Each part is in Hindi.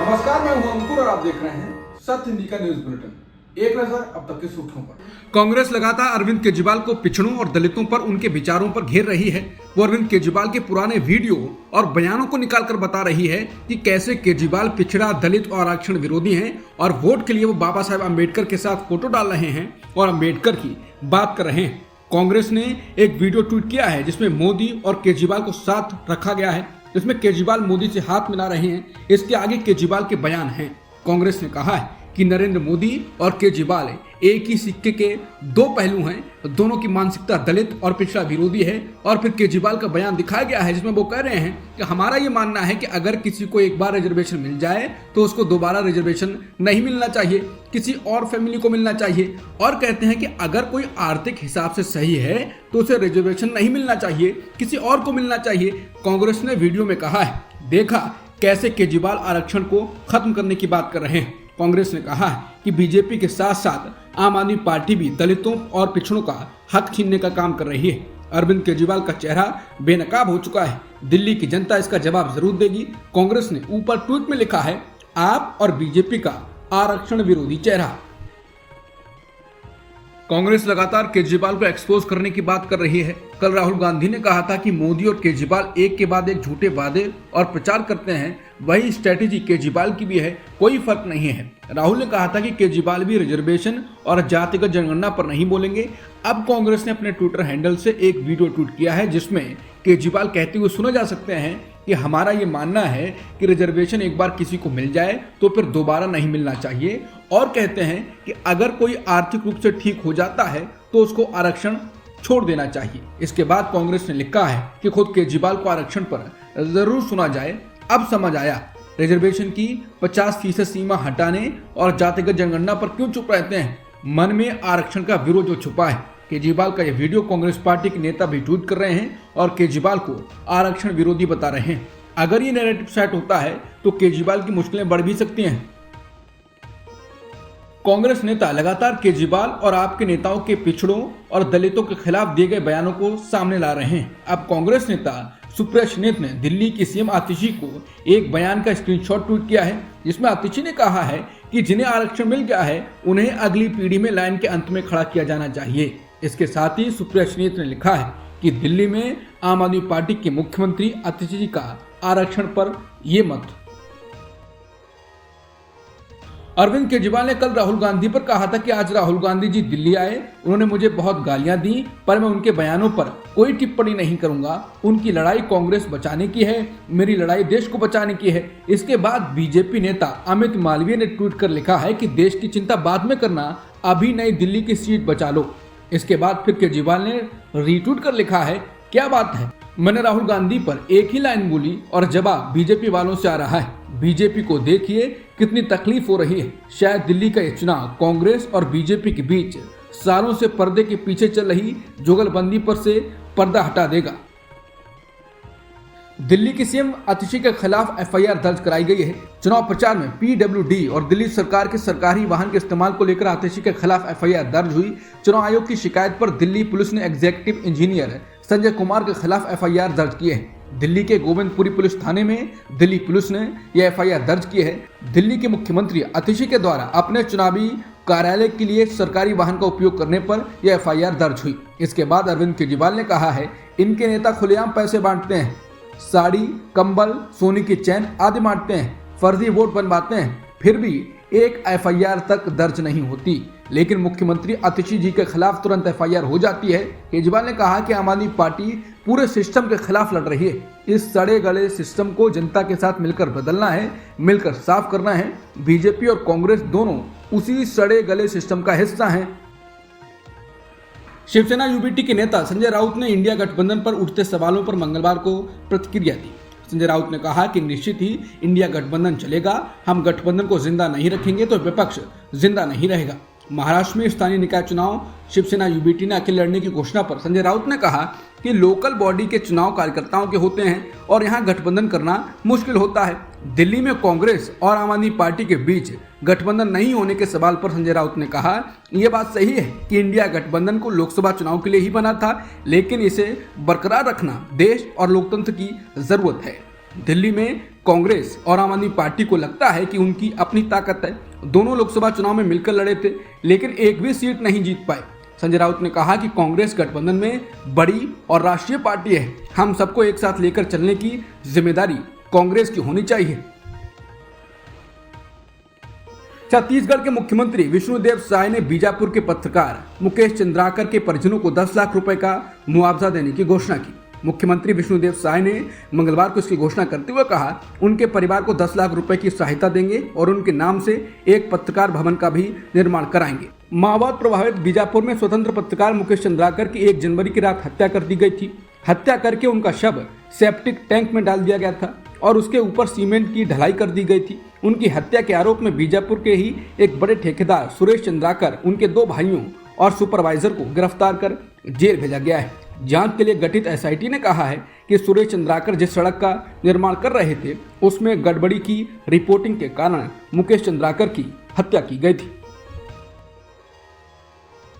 नमस्कार, मैं हूं अंकुर और आप देख रहे हैं सत्य हिंदी का न्यूज बुलेटिन। एक नजर अब तक की सुर्खियों पर। कांग्रेस लगातार अरविंद केजरीवाल को पिछड़ों और दलितों पर उनके विचारों पर घेर रही है। वो अरविंद केजरीवाल के पुराने वीडियो और बयानों को निकालकर बता रही है कि कैसे केजरीवाल पिछड़ा, दलित और आरक्षण विरोधी हैं और वोट के लिए वो बाबा साहेब अम्बेडकर के साथ फोटो डाल रहे हैं और अम्बेडकर की बात कर रहे हैं। कांग्रेस ने एक वीडियो ट्वीट किया है जिसमें मोदी और केजरीवाल को साथ रखा गया है, जिसमें केजरीवाल मोदी से हाथ मिला रहे हैं। इसके आगे केजरीवाल के बयान हैं। कांग्रेस ने कहा है कि नरेंद्र मोदी और केजरीवाल एक ही सिक्के के दो पहलू हैं। दोनों की मानसिकता दलित और पिछड़ा विरोधी है। और फिर केजरीवाल का बयान दिखाया गया है जिसमें वो कह रहे हैं कि हमारा ये मानना है कि अगर किसी को एक बार रिजर्वेशन मिल जाए तो उसको दोबारा रिजर्वेशन नहीं मिलना चाहिए, किसी और फैमिली को मिलना चाहिए। और कहते हैं कि अगर कोई आर्थिक हिसाब से सही है तो उसे रिजर्वेशन नहीं मिलना चाहिए, किसी और को मिलना चाहिए। कांग्रेस ने वीडियो में कहा है, देखा कैसे केजरीवाल आरक्षण को खत्म करने की बात कर रहे हैं। कांग्रेस ने कहा है कि बीजेपी के साथ साथ आम आदमी पार्टी भी दलितों और पिछड़ों का हक छीनने का काम कर रही है। अरविंद केजरीवाल का चेहरा बेनकाब हो चुका है। दिल्ली की जनता इसका जवाब जरूर देगी। कांग्रेस ने ऊपर ट्वीट में लिखा है, आप और बीजेपी का आरक्षण विरोधी चेहरा। कांग्रेस लगातार केजरीवाल को एक्सपोज करने की बात कर रही है। कल राहुल गांधी ने कहा था कि मोदी और केजरीवाल एक के बाद एक झूठे वादे और प्रचार करते हैं, वही स्ट्रेटेजी केजरीवाल की भी है, कोई फर्क नहीं है। राहुल ने कहा था कि केजरीवाल भी रिजर्वेशन और जातिगत जनगणना पर नहीं बोलेंगे। अब कांग्रेस ने अपने ट्विटर हैंडल से एक वीडियो ट्वीट किया है जिसमें केजरीवाल कहते हुए सुने जा सकते हैं कि हमारा ये मानना है कि रिजर्वेशन एक बार किसी को मिल जाए तो फिर दोबारा नहीं मिलना चाहिए। और कहते हैं कि अगर कोई आर्थिक रूप से ठीक हो जाता है तो उसको आरक्षण छोड़ देना चाहिए। इसके बाद कांग्रेस ने लिखा है कि खुद केजरीवाल को आरक्षण पर जरूर सुना जाए। अब समझ आया रिजर्वेशन की 50% सीमा हटाने और जातिगत जनगणना पर क्यों चुप रहते हैं। मन में आरक्षण का विरोध जो छुपा है। केजरीवाल का यह वीडियो कांग्रेस पार्टी के नेता भी ट्वीट कर रहे हैं और केजरीवाल को आरक्षण विरोधी बता रहे हैं। अगर ये नैरेटिव सेट होता है तो केजरीवाल की मुश्किलें बढ़ भी सकती हैं। कांग्रेस नेता लगातार केजरीवाल और आपके नेताओं के पिछड़ों और दलितों के खिलाफ दिए गए बयानों को सामने ला रहे हैं। अब कांग्रेस नेता सुप्रिया श्रीनेत ने दिल्ली की सीएम आतिशी को एक बयान का स्क्रीनशॉट ट्वीट किया है जिसमें आतिशी ने कहा है कि जिन्हें आरक्षण मिल गया है उन्हें अगली पीढ़ी में लाइन के अंत में खड़ा किया जाना चाहिए। इसके साथ ही सुप्रिया श्रीनेत ने लिखा है कि दिल्ली में आम आदमी पार्टी के मुख्यमंत्री आतिशी जी का आरक्षण पर ये मत। अरविंद केजरीवाल ने कल राहुल गांधी पर कहा था कि आज राहुल गांधी जी दिल्ली आए, उन्होंने मुझे बहुत गालियां दी पर मैं उनके बयानों पर कोई टिप्पणी नहीं करूंगा। उनकी लड़ाई कांग्रेस बचाने की है, मेरी लड़ाई देश को बचाने की है। इसके बाद बीजेपी नेता अमित मालवीय ने ट्वीट कर लिखा है कि देश की चिंता बाद में करना, अभी नई दिल्ली की सीट बचा लो। इसके बाद फिर केजरीवाल ने रीट्वीट कर लिखा है, क्या बात है, मैंने राहुल गांधी पर एक ही लाइन बोली और जवाब बीजेपी वालों से आ रहा है। बीजेपी को देखिए कितनी तकलीफ हो रही है। शायद दिल्ली का ये चुनाव कांग्रेस और बीजेपी के बीच सालों से पर्दे के पीछे चल रही जुगलबंदी पर से पर्दा हटा देगा। दिल्ली की सीएम आतिशी के खिलाफ एफआईआर दर्ज कराई गई है। चुनाव प्रचार में पीडब्ल्यूडी और दिल्ली सरकार के सरकारी वाहन के इस्तेमाल को लेकर आतिशी के खिलाफ एफआईआर दर्ज हुई। चुनाव आयोग की शिकायत पर दिल्ली पुलिस ने एग्जीक्यूटिव इंजीनियर संजय कुमार के खिलाफ एफआईआर दर्ज की है। दिल्ली के गोविंदपुरी पुलिस थाने में दिल्ली पुलिस ने यह एफआईआर दर्ज की है। दिल्ली के मुख्यमंत्री आतिशी के द्वारा अपने चुनावी कार्यालय के लिए सरकारी वाहन का उपयोग करने पर यह एफआईआर दर्ज हुई। इसके बाद अरविंद केजरीवाल ने कहा है, इनके नेता खुलेआम पैसे बांटते हैं, साड़ी, कंबल, सोने की चैन आदि बांटते हैं, फर्जी वोट बनवाते हैं, फिर भी एक एफआईआर तक दर्ज नहीं होती। लेकिन मुख्यमंत्री आतिशी जी के खिलाफ तुरंत एफआईआर हो जाती है। केजरीवाल ने कहा कि आम आदमी पार्टी पूरे सिस्टम के खिलाफ लड़ रही है। इस सड़े गले सिस्टम को जनता के साथ मिलकर बदलना है, मिलकर साफ करना है। बीजेपी और कांग्रेस दोनों उसी सड़े गले सिस्टम का हिस्सा हैं। शिवसेना यूबीटी के नेता संजय राउत ने इंडिया गठबंधन पर उठते सवालों पर मंगलवार को प्रतिक्रिया दी। संजय राउत ने कहा कि निश्चित ही इंडिया गठबंधन चलेगा, हम गठबंधन को जिंदा नहीं रखेंगे तो विपक्ष जिंदा नहीं रहेगा। महाराष्ट्र में स्थानीय निकाय चुनाव शिवसेना यूबीटी ने अकेले लड़ने की घोषणा पर संजय राउत ने कहा कि लोकल बॉडी के चुनाव कार्यकर्ताओं के होते हैं और यहां गठबंधन करना मुश्किल होता है। दिल्ली में कांग्रेस और आम आदमी पार्टी के बीच गठबंधन नहीं होने के सवाल पर संजय राउत ने कहा, यह बात सही है कि इंडिया गठबंधन को लोकसभा चुनाव के लिए ही बना था, लेकिन इसे बरकरार रखना देश और लोकतंत्र की जरूरत है। दिल्ली में कांग्रेस और आम आदमी पार्टी को लगता है कि उनकी अपनी ताकत है। दोनों लोकसभा चुनाव में मिलकर लड़े थे, लेकिन एक भी सीट नहीं जीत पाए। संजय राउत ने कहा कि कांग्रेस गठबंधन में बड़ी और राष्ट्रीय पार्टी है, हम सबको एक साथ लेकर चलने की जिम्मेदारी कांग्रेस की होनी चाहिए। छत्तीसगढ़ के मुख्यमंत्री विष्णुदेव साय ने बीजापुर के पत्रकार मुकेश चंद्राकर के परिजनों को 10 लाख रुपए का मुआवजा देने की घोषणा की। मुख्यमंत्री विष्णुदेव साय ने मंगलवार को इसकी घोषणा करते हुए कहा, उनके परिवार को 10 लाख रुपए की सहायता देंगे और उनके नाम से एक पत्रकार भवन का भी निर्माण कराएंगे। माओवाद प्रभावित बीजापुर में स्वतंत्र पत्रकार मुकेश चंद्राकर की 1 जनवरी की रात हत्या कर दी गई थी। हत्या करके उनका शव सेप्टिक टैंक में डाल दिया गया था और उसके ऊपर सीमेंट की ढलाई कर दी गई थी। उनकी हत्या के आरोप में बीजापुर के ही एक बड़े ठेकेदार सुरेश चंद्राकर, उनके 2 भाइयों और सुपरवाइजर को गिरफ्तार कर जेल भेजा गया है। जांच के लिए गठित एसआईटी ने कहा है कि सुरेश चंद्राकर जिस सड़क का निर्माण कर रहे थे उसमें गड़बड़ी की रिपोर्टिंग के कारण मुकेश चंद्राकर की हत्या की गई थी।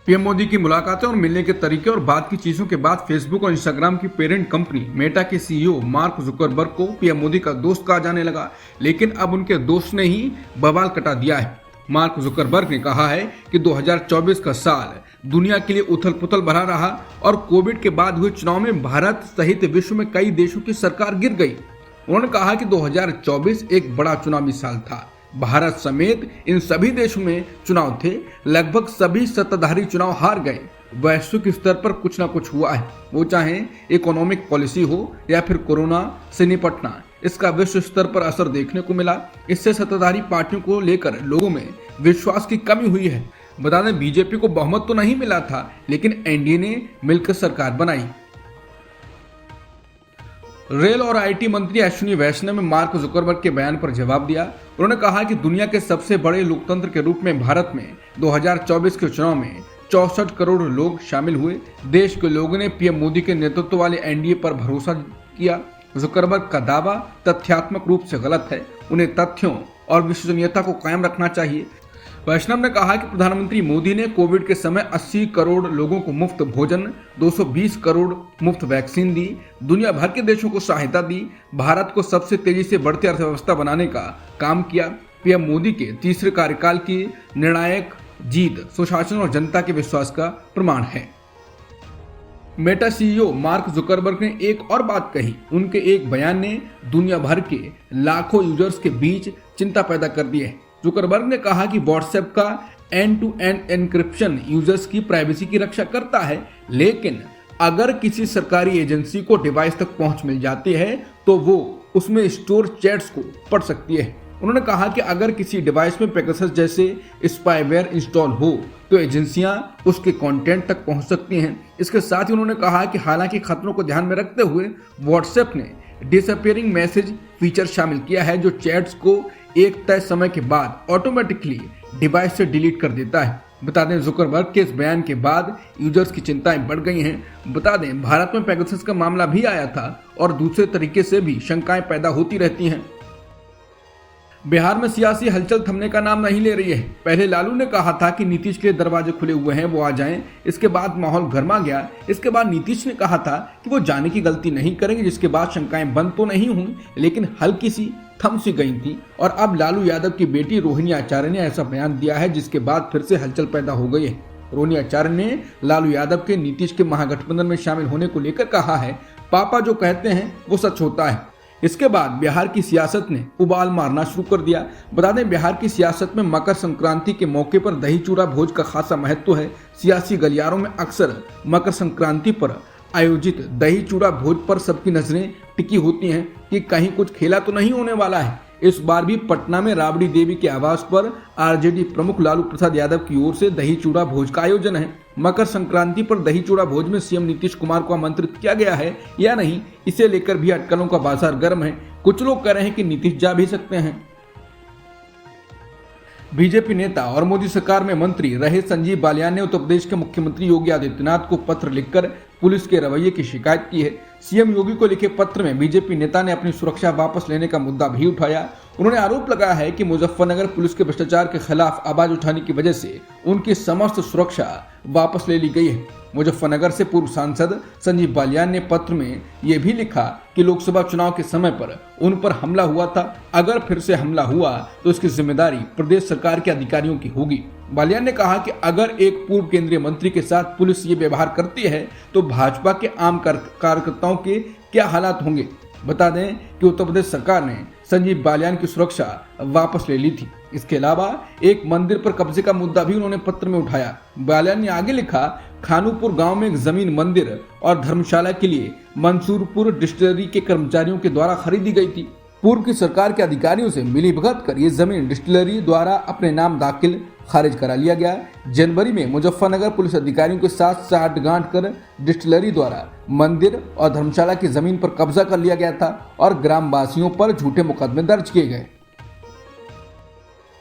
पीएम मोदी की मुलाकातें और मिलने के तरीके और बात की चीजों के बाद फेसबुक और इंस्टाग्राम की पेरेंट कंपनी मेटा के सीईओ मार्क जुकरबर्ग को पीएम मोदी का दोस्त कहा जाने लगा, लेकिन अब उनके दोस्त ने ही बवाल कटा दिया है। मार्क जुकरबर्ग ने कहा है कि 2024 का साल दुनिया के लिए उथल पुथल भरा रहा और कोविड के बाद हुए चुनाव में भारत सहित विश्व में कई देशों की सरकार गिर गई। उन्होंने कहा कि 2024 एक बड़ा चुनावी साल था। भारत समेत इन सभी देशों में चुनाव थे, लगभग सभी सत्ताधारी चुनाव हार गए। वैश्विक स्तर पर कुछ ना कुछ हुआ है, वो चाहे इकोनॉमिक पॉलिसी हो या फिर कोरोना से निपटना, इसका विश्व स्तर पर असर देखने को मिला। इससे सत्ताधारी पार्टियों को लेकर लोगों में विश्वास की कमी हुई है। बता दें, बीजेपी को बहुमत तो नहीं मिला था, लेकिन एनडीए ने मिलकर सरकार बनाई। रेल और आईटी मंत्री अश्विनी वैष्णव ने मार्क जुकरबर्ग के बयान पर जवाब दिया। उन्होंने कहा कि दुनिया के सबसे बड़े लोकतंत्र के रूप में भारत में 2024 के चुनाव में 64 करोड़ लोग शामिल हुए। देश के लोगों ने पीएम मोदी के नेतृत्व वाले एनडीए पर भरोसा किया। जुकरबर्ग का दावा तथ्यात्मक रूप से गलत है, उन्हें तथ्यों और विश्वसनीयता को कायम रखना चाहिए। वैष्णव ने कहा कि प्रधानमंत्री मोदी ने कोविड के समय 80 करोड़ लोगों को मुफ्त भोजन, 220 करोड़ मुफ्त वैक्सीन दी, दुनिया भर के देशों को सहायता दी, भारत को सबसे तेजी से बढ़ती अर्थव्यवस्था बनाने का काम किया। पीएम मोदी के तीसरे कार्यकाल की निर्णायक जीत सुशासन और जनता के विश्वास का प्रमाण है। मेटा सीईओ मार्क जुकरबर्ग ने एक और बात कही। उनके एक बयान ने दुनिया भर के लाखों यूजर्स के बीच चिंता पैदा कर दी है। जुकरबर्ग ने कहा कि व्हाट्सएप का end to end encryption users की प्राइवेसी की रक्षा करता है, लेकिन अगर किसी सरकारी एजेंसी को डिवाइस तक पहुंच मिल जाती है तो वो उसमें स्टोर चैट्स को पढ़ सकती है। उन्होंने कहा कि अगर किसी डिवाइस में पेगासस जैसे स्पाईवेयर इंस्टॉल हो तो एजेंसियां उसके कंटेंट तक पहुंच सकती हैं। इसके साथ ही उन्होंने कहा कि हालांकि खतरों को ध्यान में रखते हुए व्हाट्सएप ने डिसअपीयरिंग मैसेज फीचर शामिल किया है, जो चैट्स को एक तय समय के बाद ऑटोमेटिकली डिवाइस से डिलीट कर देता है। बता दें, जुकरबर्ग के इस बयान के बाद यूजर्स की चिंताएं बढ़ गई हैं। बता दें, भारत में पेगासस का मामला भी आया था और दूसरे तरीके से भी शंकाएं पैदा होती रहती हैं। बिहार में सियासी हलचल थमने का नाम नहीं ले रही है। पहले लालू ने कहा था कि नीतीश के दरवाजे खुले हुए हैं, वो आ जाएं। इसके बाद माहौल गर्मा गया। इसके बाद नीतीश ने कहा था कि वो जाने की गलती नहीं करेंगे, जिसके बाद शंकाएं बंद तो नहीं हुई, लेकिन हल्की सी थम सी गई थी। और अब लालू यादव की बेटी रोहिणी आचार्य ने ऐसा बयान दिया है, जिसके बाद फिर से हलचल पैदा हो गई है। रोहिणी आचार्य ने लालू यादव के नीतीश के महागठबंधन में शामिल होने को लेकर कहा है, पापा जो कहते हैं वो सच होता है। इसके बाद बिहार की सियासत ने उबाल मारना शुरू कर दिया। बता दें, बिहार की सियासत में मकर संक्रांति के मौके पर दही चूड़ा भोज का खासा महत्व है। सियासी गलियारों में अक्सर मकर संक्रांति पर आयोजित दही चूड़ा भोज पर सबकी नजरें टिकी होती हैं कि कहीं कुछ खेला तो नहीं होने वाला है। इस बार भी पटना में राबड़ी देवी के आवास पर आरजेडी प्रमुख लालू प्रसाद यादव की ओर से दही चूड़ा भोज का आयोजन है। मकर संक्रांति पर दही चूड़ा भोज में सीएम नीतीश कुमार को आमंत्रित किया गया है या नहीं, इसे लेकर भी अटकलों का बाजार गर्म है। कुछ लोग कह रहे हैं कि नीतीश जा भी सकते हैं। बीजेपी नेता और मोदी सरकार में मंत्री रहे संजीव बालियान ने उत्तर प्रदेश के मुख्यमंत्री योगी आदित्यनाथ को पत्र लिखकर पुलिस के रवैये की शिकायत की है। सीएम योगी को लिखे पत्र में बीजेपी नेता ने अपनी सुरक्षा वापस लेने का मुद्दा भी उठाया। उन्होंने आरोप लगाया है कि मुजफ्फरनगर पुलिस के भ्रष्टाचार के खिलाफ आवाज उठाने की वजह से उनकी समस्त सुरक्षा वापस ले ली गई है। मुजफ्फरनगर से पूर्व सांसद संजीव बालियान ने पत्र में यह भी लिखा कि लोकसभा चुनाव के समय पर उन पर हमला हुआ था। अगर फिर से हमला हुआ तो इसकी जिम्मेदारी प्रदेश सरकार के अधिकारियों की होगी। बालियान ने कहा कि अगर एक पूर्व केंद्रीय मंत्री के साथ पुलिस ये व्यवहार करती है तो भाजपा के आम कार्यकर्ताओं के क्या हालात होंगे। बता दें कि उत्तर प्रदेश सरकार ने संजीव बालियान की सुरक्षा वापस ले ली थी। इसके अलावा एक मंदिर पर कब्जे का मुद्दा भी उन्होंने पत्र में उठाया। बालियान ने आगे लिखा, खानूपुर गांव में एक जमीन मंदिर और धर्मशाला के लिए मंसूरपुर डिस्टिलरी के कर्मचारियों के द्वारा खरीदी गई थी। पूर्व की सरकार के अधिकारियों से मिलीभगत कर ये जमीन डिस्टिलरी द्वारा अपने नाम दाखिल खारिज करा लिया गया। जनवरी में मुजफ्फरनगर पुलिस अधिकारियों के साथ साठगांठ कर डिस्टिलरी द्वारा मंदिर और धर्मशाला की जमीन पर कब्जा कर लिया गया था और ग्रामवासियों पर झूठे मुकदमे दर्ज किए गए।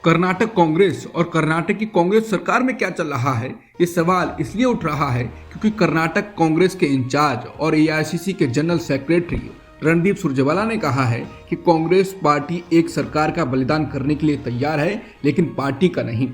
कर्नाटक कांग्रेस और कर्नाटक की कांग्रेस सरकार में क्या चल रहा है, ये सवाल इसलिए उठ रहा है क्योंकि कर्नाटक कांग्रेस के इंचार्ज और एआईसीसी के जनरल सेक्रेटरी रणदीप सुरजेवाला ने कहा है कि कांग्रेस पार्टी एक सरकार का बलिदान करने के लिए तैयार है, लेकिन पार्टी का नहीं।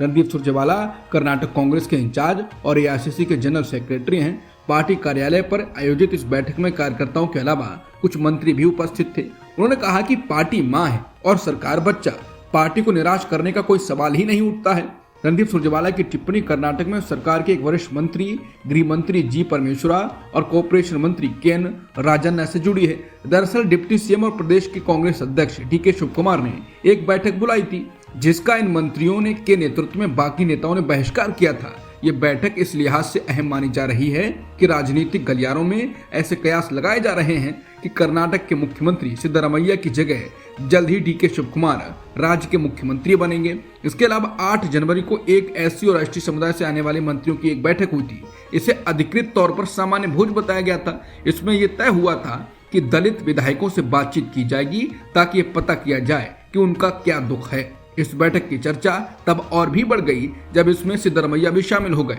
रणदीप सुरजेवाला कर्नाटक कांग्रेस के इंचार्ज और एआईसीसी के जनरल सेक्रेटरी हैं। पार्टी कार्यालय पर आयोजित इस बैठक में कार्यकर्ताओं के अलावा कुछ मंत्री भी उपस्थित थे। उन्होंने कहा कि पार्टी मां है और सरकार बच्चा। पार्टी को निराश करने का कोई सवाल ही नहीं उठता है। रणदीप सुरजेवाला की टिप्पणी कर्नाटक में सरकार के एक वरिष्ठ मंत्री गृह मंत्री जी परमेश्वरा और कॉर्पोरेशन मंत्री केएन राजन्ना से जुड़ी है। दरअसल डिप्टी सीएम और प्रदेश के कांग्रेस अध्यक्ष डीके शिवकुमार ने एक बैठक बुलाई थी, जिसका इन मंत्रियों ने के नेतृत्व में बाकी नेताओं ने बहिष्कार किया था। ये बैठक इस लिहाज से अहम मानी जा रही है कि राजनीतिक गलियारों में ऐसे कयास लगाए जा रहे हैं कि कर्नाटक के मुख्यमंत्री सिद्धरामैया की जगह जल्द ही डीके शिवकुमार राज्य के मुख्यमंत्री बनेंगे। इसके अलावा 8 जनवरी को एक एससी और एसटी समुदाय से आने वाले मंत्रियों की एक बैठक हुई थी। इसे अधिकृत तौर पर सामान्य भोज बताया गया था। इसमें यह तय हुआ था कि दलित विधायकों से बातचीत की जाएगी ताकि ये पता किया जाए कि उनका क्या दुख है। इस बैठक की चर्चा तब और भी बढ़ गई जब इसमें सिद्धरामैया भी शामिल हो गए।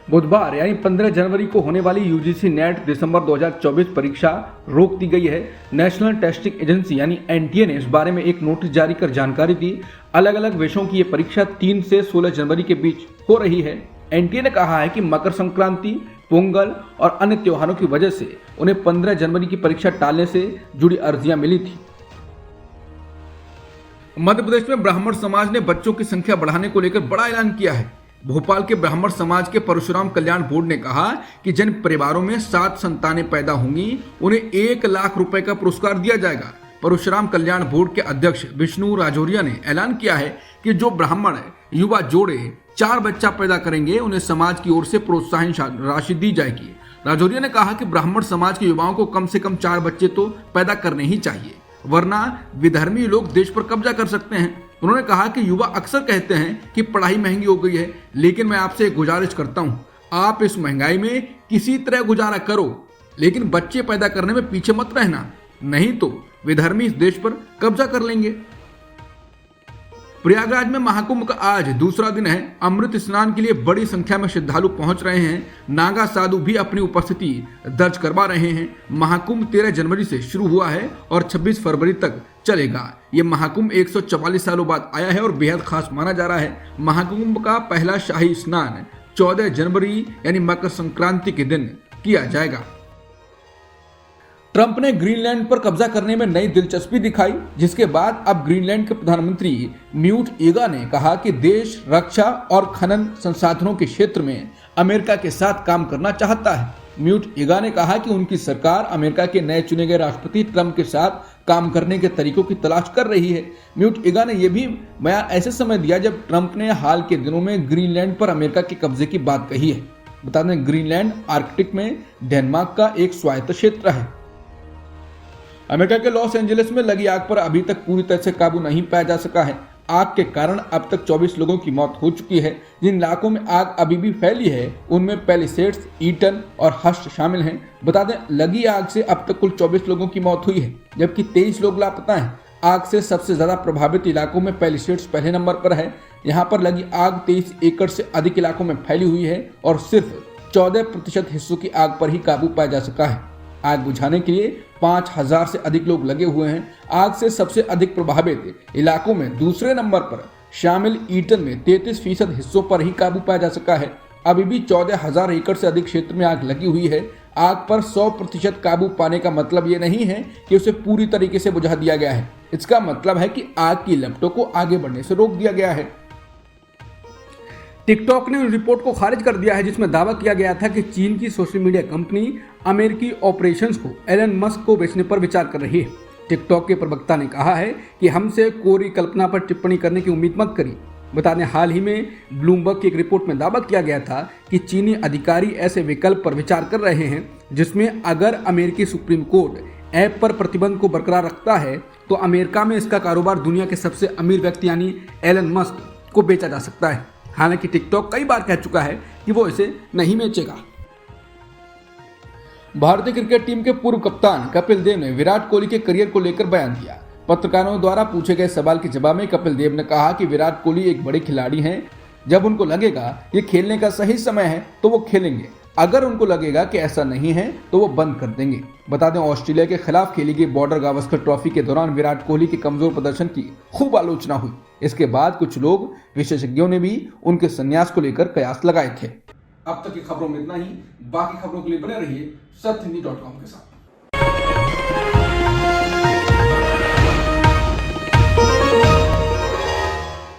बुधवार यानी 15 जनवरी को होने वाली यूजीसी नेट दिसंबर 2024 परीक्षा रोक दी गई है। नेशनल टेस्टिंग एजेंसी यानी एनटीए ने इस बारे में एक नोटिस जारी कर जानकारी दी। अलग अलग विषयों की ये परीक्षा 3 से 16 जनवरी के बीच हो रही है। एनटीए ने कहा है कि मकर संक्रांति, पोंगल और अन्य त्योहारों की वजह से उन्हें 15 जनवरी की परीक्षा टालने से जुड़ी अर्जियां मिली थी। मध्य प्रदेश में ब्राह्मण समाज ने बच्चों की संख्या बढ़ाने को लेकर बड़ा ऐलान किया है। भोपाल के ब्राह्मण समाज के परशुराम कल्याण बोर्ड ने कहा कि जिन परिवारों में 7 संतानें पैदा होंगी उन्हें 1 लाख रुपए का पुरस्कार दिया जाएगा। परशुराम कल्याण बोर्ड के अध्यक्ष विष्णु राजौरिया ने ऐलान किया है कि जो ब्राह्मण युवा जोड़े 4 बच्चा पैदा करेंगे उन्हें समाज की ओर से प्रोत्साहन राशि दी जाएगी। राजौरिया ने कहा कि ब्राह्मण समाज के युवाओं को कम से कम 4 बच्चे तो पैदा करने ही चाहिए, वरना विधर्मी लोग देश पर कब्जा कर सकते हैं। उन्होंने कहा कि युवा अक्सर कहते हैं कि पढ़ाई महंगी हो गई है, लेकिन मैं आपसे एक गुजारिश करता हूं, आप इस महंगाई में किसी तरह गुजारा करो, लेकिन बच्चे पैदा करने में पीछे मत रहना, नहीं तो विधर्मी इस देश पर कब्जा कर लेंगे। प्रयागराज में महाकुंभ का आज दूसरा दिन है। अमृत स्नान के लिए बड़ी संख्या में श्रद्धालु पहुंच रहे हैं। नागा साधु भी अपनी उपस्थिति दर्ज करवा रहे हैं। महाकुंभ 13 जनवरी से शुरू हुआ है और 26 फरवरी तक चलेगा। ये महाकुंभ 144 सालों बाद आया है और बेहद खास माना जा रहा है। महाकुंभ का पहला शाही स्नान 14 जनवरी यानी मकर संक्रांति के दिन किया जाएगा। ट्रंप ने ग्रीनलैंड पर कब्जा करने में नई दिलचस्पी दिखाई, जिसके बाद अब ग्रीनलैंड के प्रधानमंत्री न्यूट ईगा ने कहा कि देश रक्षा और खनन संसाधनों के क्षेत्र में अमेरिका के साथ काम करना चाहता है। न्यूट ईगा ने कहा कि उनकी सरकार अमेरिका के नए चुने गए राष्ट्रपति ट्रंप के साथ काम करने के तरीकों की तलाश कर रही है। न्यूट ईगा ने यह भी बयान ऐसे समय दिया जब ट्रंप ने हाल के दिनों में ग्रीनलैंड पर अमेरिका के कब्जे की बात कही है। बता दें, ग्रीनलैंड आर्कटिक में डेनमार्क का एक स्वायत्त क्षेत्र है। अमेरिका के लॉस एंजलिस में लगी आग पर अभी तक पूरी तरह से काबू नहीं पाया जा सका है। आग के कारण अब तक 24 लोगों की मौत हो चुकी है। जिन इलाकों में आग अभी भी फैली है उनमें पैलिसेड्स, ईटन और हस्ट शामिल हैं। बता दें, लगी आग से अब तक कुल 24 लोगों की मौत हुई है, जबकि 23 लोग लापता हैं। आग से सबसे ज्यादा प्रभावित इलाकों में पैलिसेड्स पहले नंबर पर है। यहाँ पर लगी आग 23 एकड़ से अधिक इलाकों में फैली हुई है और सिर्फ 14% हिस्सों की आग पर ही काबू पाया जा सका है। आग बुझाने के लिए 5000 से अधिक लोग लगे हुए हैं। आग से सबसे अधिक प्रभावित इलाकों में दूसरे नंबर पर शामिल ईटन में 33% हिस्सों पर ही काबू पाया जा सका है। अभी भी 14,000 एकड़ से अधिक क्षेत्र में आग लगी हुई है। आग पर 100% काबू पाने का मतलब ये नहीं है कि उसे पूरी तरीके से बुझा दिया गया है। इसका मतलब है कि आग की लपटों को आगे बढ़ने से रोक दिया गया है। टिकटॉक ने उस रिपोर्ट को खारिज कर दिया है जिसमें दावा किया गया था कि चीन की सोशल मीडिया कंपनी अमेरिकी ऑपरेशंस को एलन मस्क को बेचने पर विचार कर रही है। टिकटॉक के प्रवक्ता ने कहा है कि हमसे कोरी कल्पना पर टिप्पणी करने की उम्मीद मत करिए। बता दें, हाल ही में ब्लूमबर्ग की एक रिपोर्ट में दावा किया गया था कि चीनी अधिकारी ऐसे विकल्प पर विचार कर रहे हैं जिसमें अगर अमेरिकी सुप्रीम कोर्ट ऐप पर प्रतिबंध को बरकरार रखता है तो अमेरिका में इसका कारोबार दुनिया के सबसे अमीर व्यक्ति यानी एलन मस्क को बेचा जा सकता है। हालांकि टिकटॉक कई बार कह चुका है कि वो इसे नहीं बेचेगा। भारतीय क्रिकेट टीम के पूर्व कप्तान कपिल देव ने विराट कोहली के करियर को लेकर बयान दिया। पत्रकारों द्वारा पूछे गए सवाल के जवाब में कपिल देव ने कहा कि विराट कोहली एक बड़े खिलाड़ी हैं। जब उनको लगेगा ये खेलने का सही समय है तो वो खेलेंगे, अगर उनको लगेगा कि ऐसा नहीं है तो वो बंद कर देंगे। बता दें, ऑस्ट्रेलिया के खिलाफ खेली गई बॉर्डर गावस्कर ट्रॉफी के दौरान विराट कोहली के कमजोर प्रदर्शन की खूब आलोचना हुई। इसके बाद कुछ लोग, विशेषज्ञों ने भी उनके संन्यास को लेकर कयास लगाए थे। अब तक की खबरों में इतना ही। बाकी खबरों के लिए बने रहिए सत्यहिंदी.com के साथ।